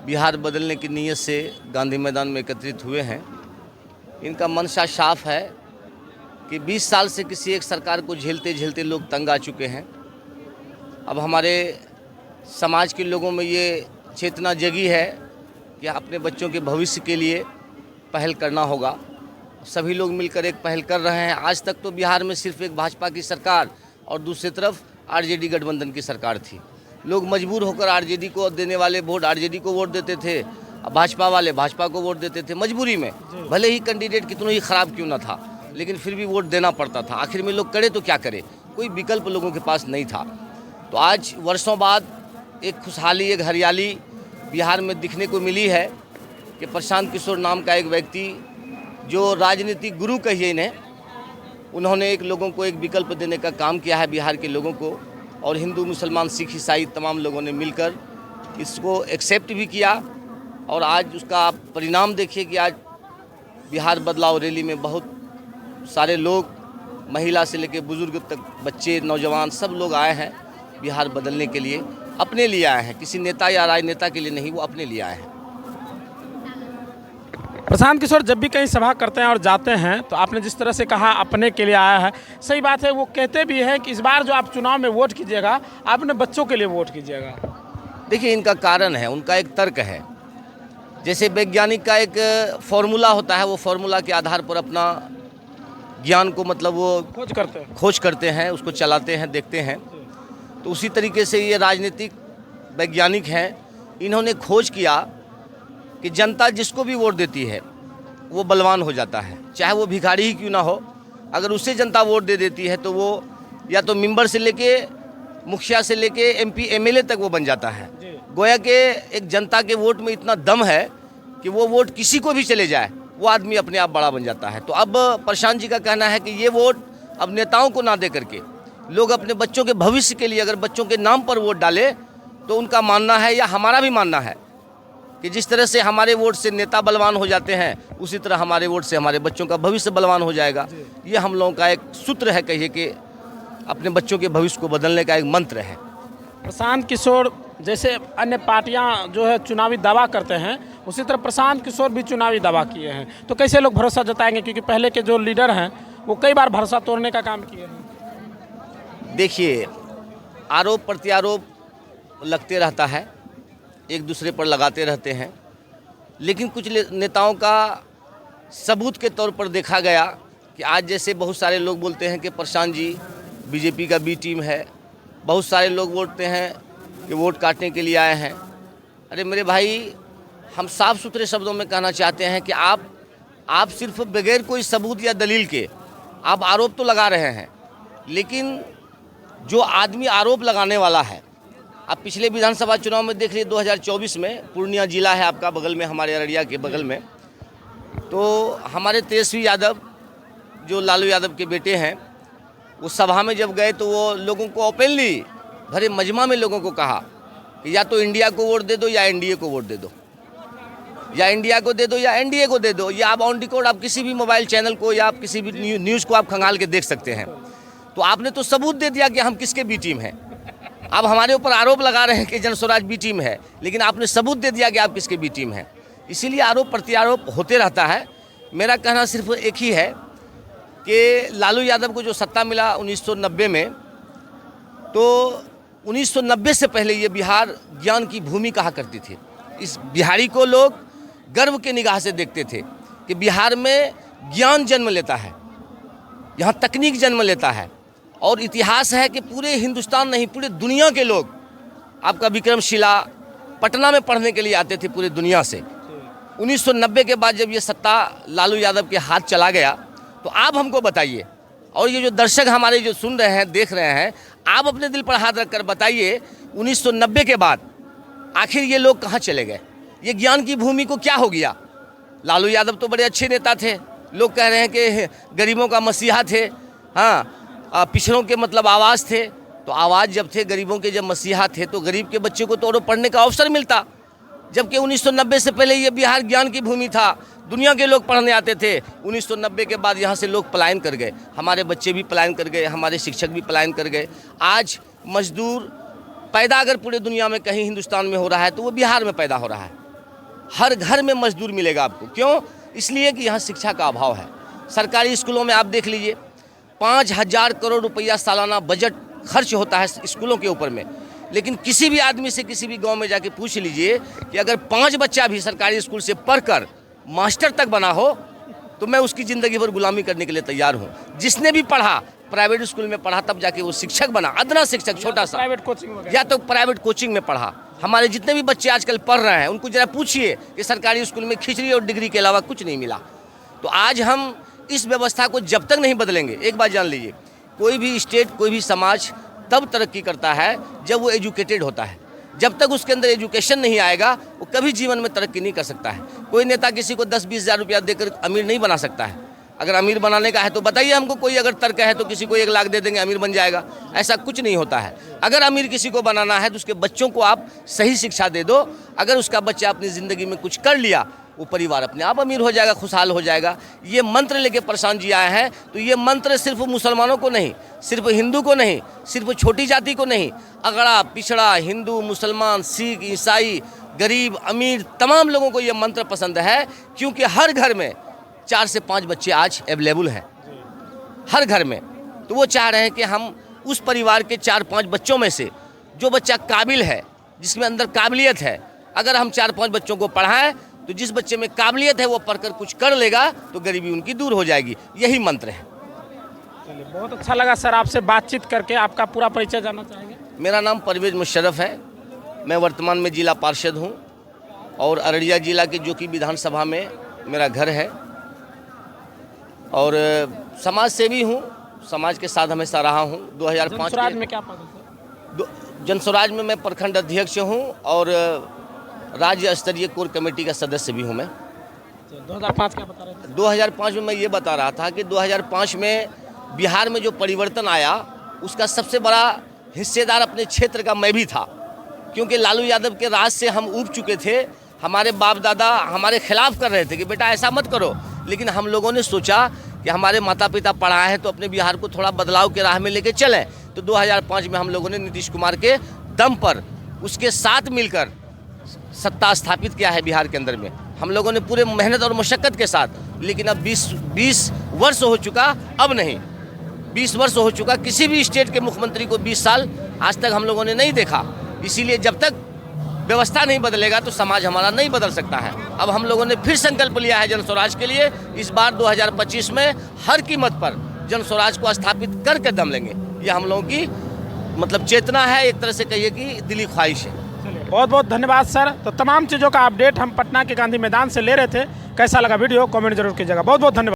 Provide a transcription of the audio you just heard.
बिहार बदलने की नीयत से गांधी मैदान में एकत्रित हुए हैं। इनका मंशा साफ है कि 20 साल से किसी एक सरकार को झेलते झेलते लोग तंग आ चुके हैं। अब हमारे समाज के लोगों में ये चेतना जगी है कि अपने बच्चों के भविष्य के लिए पहल करना होगा। सभी लोग मिलकर एक पहल कर रहे हैं। आज तक तो बिहार में सिर्फ एक भाजपा की सरकार और दूसरी तरफ आरजेडी गठबंधन की सरकार थी। लोग मजबूर होकर आरजेडी को देने वाले वोट आरजेडी को वोट देते थे, भाजपा वाले भाजपा को वोट देते थे मजबूरी में, भले ही कैंडिडेट कितना ही ख़राब क्यों ना था, लेकिन फिर भी वोट देना पड़ता था। आखिर में लोग करे तो क्या करे, कोई विकल्प लोगों के पास नहीं था। तो आज वर्षों बाद एक खुशहाली, एक हरियाली बिहार में दिखने को मिली है कि प्रशांत किशोर नाम का एक व्यक्ति, जो राजनीतिक गुरु कहिए इन्हें, उन्होंने एक लोगों को एक विकल्प देने का काम किया है बिहार के लोगों को, और हिंदू मुसलमान सिख ईसाई तमाम लोगों ने मिलकर इसको एक्सेप्ट भी किया। और आज उसका आप परिणाम देखिए कि आज बिहार बदलाव रैली में बहुत सारे लोग, महिला से लेकर बुजुर्ग तक, बच्चे, नौजवान, सब लोग आए हैं बिहार बदलने के लिए। अपने लिए आए हैं, किसी नेता या राजनेता के लिए नहीं, वो अपने लिए आए हैं। प्रशांत किशोर जब भी कहीं सभा करते हैं और जाते हैं तो आपने जिस तरह से कहा अपने के लिए आया है, सही बात है। वो कहते भी हैं कि इस बार जो आप चुनाव में वोट कीजिएगा, आप अपने बच्चों के लिए वोट कीजिएगा। देखिए, इनका कारण है, उनका एक तर्क है। जैसे वैज्ञानिक का एक फॉर्मूला होता है, वो फॉर्मूला के आधार पर अपना ज्ञान को मतलब वो खोज करते हैं, उसको चलाते हैं, देखते हैं। तो उसी तरीके से ये राजनीतिक वैज्ञानिक हैं। इन्होंने खोज किया कि जनता जिसको भी वोट देती है वो बलवान हो जाता है, चाहे वो भिखारी ही क्यों ना हो। अगर उससे जनता वोट दे देती है तो वो या तो मेंबर से लेके मुखिया से लेके एमपी एमएलए तक वो बन जाता है। गोया के एक जनता के वोट में इतना दम है कि वो वोट किसी को भी चले जाए, वो आदमी अपने आप बड़ा बन जाता है। तो अब प्रशांत जी का कहना है कि ये वोट अब नेताओं को ना दे करके लोग अपने बच्चों के भविष्य के लिए, अगर बच्चों के नाम पर वोट डाले, तो उनका मानना है या हमारा भी मानना है कि जिस तरह से हमारे वोट से नेता बलवान हो जाते हैं, उसी तरह हमारे वोट से हमारे बच्चों का भविष्य बलवान हो जाएगा। ये हम लोगों का एक सूत्र है, कहिए कि अपने बच्चों के भविष्य को बदलने का एक मंत्र है। प्रशांत किशोर जैसे अन्य पार्टियां जो है चुनावी दावा करते हैं, उसी तरह प्रशांत किशोर भी चुनावी दावा किए हैं। तो कैसे लोग भरोसा जताएंगे, क्योंकि पहले के जो लीडर हैं वो कई बार भरोसा तोड़ने का काम किए हैं। देखिए, आरोप प्रत्यारोप लगते रहता है, एक दूसरे पर लगाते रहते हैं, लेकिन कुछ नेताओं का सबूत के तौर पर देखा गया कि आज जैसे बहुत सारे लोग बोलते हैं कि प्रशांत जी बीजेपी का बी टीम है, बहुत सारे लोग बोलते हैं कि वोट काटने के लिए आए हैं। अरे मेरे भाई, हम साफ सुथरे शब्दों में कहना चाहते हैं कि आप सिर्फ बगैर कोई सबूत या दलील के आप आरोप तो लगा रहे हैं, लेकिन जो आदमी आरोप लगाने वाला है, आप पिछले विधानसभा चुनाव में देख लीजिए 2024 में, पूर्णिया जिला है आपका बगल में, हमारे अररिया के बगल में, तो हमारे तेजस्वी यादव जो लालू यादव के बेटे हैं, वो सभा में जब गए तो वो लोगों को ओपनली भरे मजमा में लोगों को कहा कि या तो इंडिया को वोट दे दो या एनडीए को वोट दे दो, या इंडिया को दे दो या एनडीए को दे दो। या आप ऑन रिकॉर्ड आप किसी भी मोबाइल चैनल को या आप किसी भी न्यूज़ को आप खंगाल के देख सकते हैं। तो आपने तो सबूत दे दिया कि हम किसके बी टीम हैं। आप हमारे ऊपर आरोप लगा रहे हैं कि जनस्वराज बी टीम है, लेकिन आपने सबूत दे दिया कि आप किसके बी टीम हैं। इसीलिए आरोप प्रत्यारोप होते रहता है। मेरा कहना सिर्फ एक ही है कि लालू यादव को जो सत्ता मिला 1990 में, तो 1990 से पहले ये बिहार ज्ञान की भूमि कहा करती थी। इस बिहारी को लोग गर्व के निगाह से देखते थे कि बिहार में ज्ञान जन्म लेता है, यहाँ तकनीक जन्म लेता है। और इतिहास है कि पूरे हिंदुस्तान नहीं, पूरे दुनिया के लोग आपका विक्रमशिला पटना में पढ़ने के लिए आते थे पूरे दुनिया से। 1990 के बाद जब ये सत्ता लालू यादव के हाथ चला गया, तो आप हमको बताइए, और ये जो दर्शक हमारे जो सुन रहे हैं, देख रहे हैं, आप अपने दिल पर हाथ रखकर बताइए 1990 के बाद आखिर ये लोग कहाँ चले गए, ये ज्ञान की भूमि को क्या हो गया। लालू यादव तो बड़े अच्छे नेता थे, लोग कह रहे हैं कि गरीबों का मसीहा थे, हाँ, पिछड़ों के मतलब आवाज़ थे। तो आवाज़ जब थे, गरीबों के जब मसीहा थे, तो गरीब के बच्चे को तो और पढ़ने का अवसर मिलता। जबकि 1990 से पहले ये बिहार ज्ञान की भूमि था, दुनिया के लोग पढ़ने आते थे। 1990 के बाद यहाँ से लोग पलायन कर गए, हमारे बच्चे भी पलायन कर गए, हमारे शिक्षक भी पलायन कर गए। आज मजदूर पैदा अगर पूरे दुनिया में कहीं हिंदुस्तान में हो रहा है तो वो बिहार में पैदा हो रहा है। हर घर में मजदूर मिलेगा आपको। क्यों? इसलिए कि यहाँ शिक्षा का अभाव है। सरकारी स्कूलों में आप देख लीजिए 5,000 करोड़ रुपया सालाना बजट खर्च होता है स्कूलों के ऊपर में, लेकिन किसी भी आदमी से किसी भी गांव में जाके पूछ लीजिए कि अगर 5 बच्चा भी सरकारी स्कूल से पढ़कर मास्टर तक बना हो तो मैं उसकी ज़िंदगी भर गुलामी करने के लिए तैयार हूँ। जिसने भी पढ़ा प्राइवेट स्कूल में पढ़ा तब जाके वो शिक्षक बना, अदना शिक्षक छोटा सा, प्राइवेट कोचिंग वगैरह। या तो प्राइवेट कोचिंग में पढ़ा। हमारे जितने भी बच्चे आजकल पढ़ रहे हैं उनको जरा पूछिए कि सरकारी स्कूल में खिचड़ी और डिग्री के अलावा कुछ नहीं मिला। तो आज हम इस व्यवस्था को जब तक नहीं बदलेंगे, एक बात जान लीजिए, कोई भी स्टेट कोई भी समाज तब तरक्की करता है जब वो एजुकेटेड होता है। जब तक उसके अंदर एजुकेशन नहीं आएगा वो कभी जीवन में तरक्की नहीं कर सकता है। कोई नेता किसी को 10-20 हज़ार रुपया देकर अमीर नहीं बना सकता है। अगर अमीर बनाने का है तो बताइए हमको, कोई अगर तर्क है तो किसी को 1 लाख दे देंगे अमीर बन जाएगा, ऐसा कुछ नहीं होता है। अगर अमीर किसी को बनाना है तो उसके बच्चों को आप सही शिक्षा दे दो। अगर उसका बच्चा अपनी ज़िंदगी में कुछ कर लिया वो परिवार अपने आप अमीर हो जाएगा, खुशहाल हो जाएगा। ये मंत्र लेके प्रशांत जी आए हैं, तो ये मंत्र सिर्फ मुसलमानों को नहीं, सिर्फ हिंदू को नहीं, सिर्फ छोटी जाति को नहीं, अगड़ा पिछड़ा हिंदू मुसलमान सिख ईसाई गरीब अमीर तमाम लोगों को ये मंत्र पसंद है। क्योंकि हर घर में 4 से 5 बच्चे आज अवेलेबल हैं, हर घर में। तो वो चाह रहे हैं कि हम उस परिवार के 4-5 बच्चों में से जो बच्चा काबिल है, जिसमें अंदर काबिलियत है, अगर हम 4-5 बच्चों को पढ़ाएं तो जिस बच्चे में काबिलियत है वो पढ़कर कुछ कर लेगा तो गरीबी उनकी दूर हो जाएगी। यही मंत्र है। चलिए, बहुत अच्छा लगा सर आपसे बातचीत करके। आपका पूरा परिचय जानना चाहेंगे? मेरा नाम परवेज मुशर्रफ है। मैं वर्तमान में जिला पार्षद हूँ और अररिया जिला के जो कि विधानसभा में मेरा घर है, और समाज सेवी हूँ, समाज के साथ हमेशा रहा हूँ। 2005 जनस्वराज में क्या पद है? जनस्वराज में मैं प्रखंड अध्यक्ष हूँ और राज्य स्तरीय कोर कमेटी का सदस्य भी हूँ मैं। 2005 क्या बता रहे थे? 2005 में मैं ये बता रहा था कि 2005 में बिहार में जो परिवर्तन आया उसका सबसे बड़ा हिस्सेदार अपने क्षेत्र का मैं भी था। क्योंकि लालू यादव के राज से हम ऊब चुके थे। हमारे बाप दादा हमारे खिलाफ कर रहे थे कि बेटा ऐसा मत करो, लेकिन हम लोगों ने सोचा कि हमारे माता पिता पढ़ाए हैं तो अपने बिहार को थोड़ा बदलाव के राह में लेके चलें। तो 2005 में हम लोगों ने नीतीश कुमार के दम पर उसके साथ मिलकर सत्ता स्थापित किया है बिहार के अंदर में। हम लोगों ने पूरे मेहनत और मशक्क़त के साथ, लेकिन अब 20 वर्ष हो चुका, अब नहीं 20 वर्ष हो चुका। किसी भी स्टेट के मुख्यमंत्री को 20 साल आज तक हम लोगों ने नहीं देखा। इसीलिए जब तक व्यवस्था नहीं बदलेगा तो समाज हमारा नहीं बदल सकता है। अब हम लोगों ने फिर संकल्प लिया है जन स्वराज के लिए। इस बार 2025 में हर कीमत पर जन स्वराज को स्थापित करके दम लेंगे। ये हम लोगों की मतलब चेतना है, एक तरह से कहिए कि दिली ख्वाहिश है। बहुत बहुत धन्यवाद सर। तो तमाम चीज़ों का अपडेट हम पटना के गांधी मैदान से ले रहे थे। कैसा लगा वीडियो कमेंट जरूर कीजिएगा। बहुत बहुत धन्यवाद।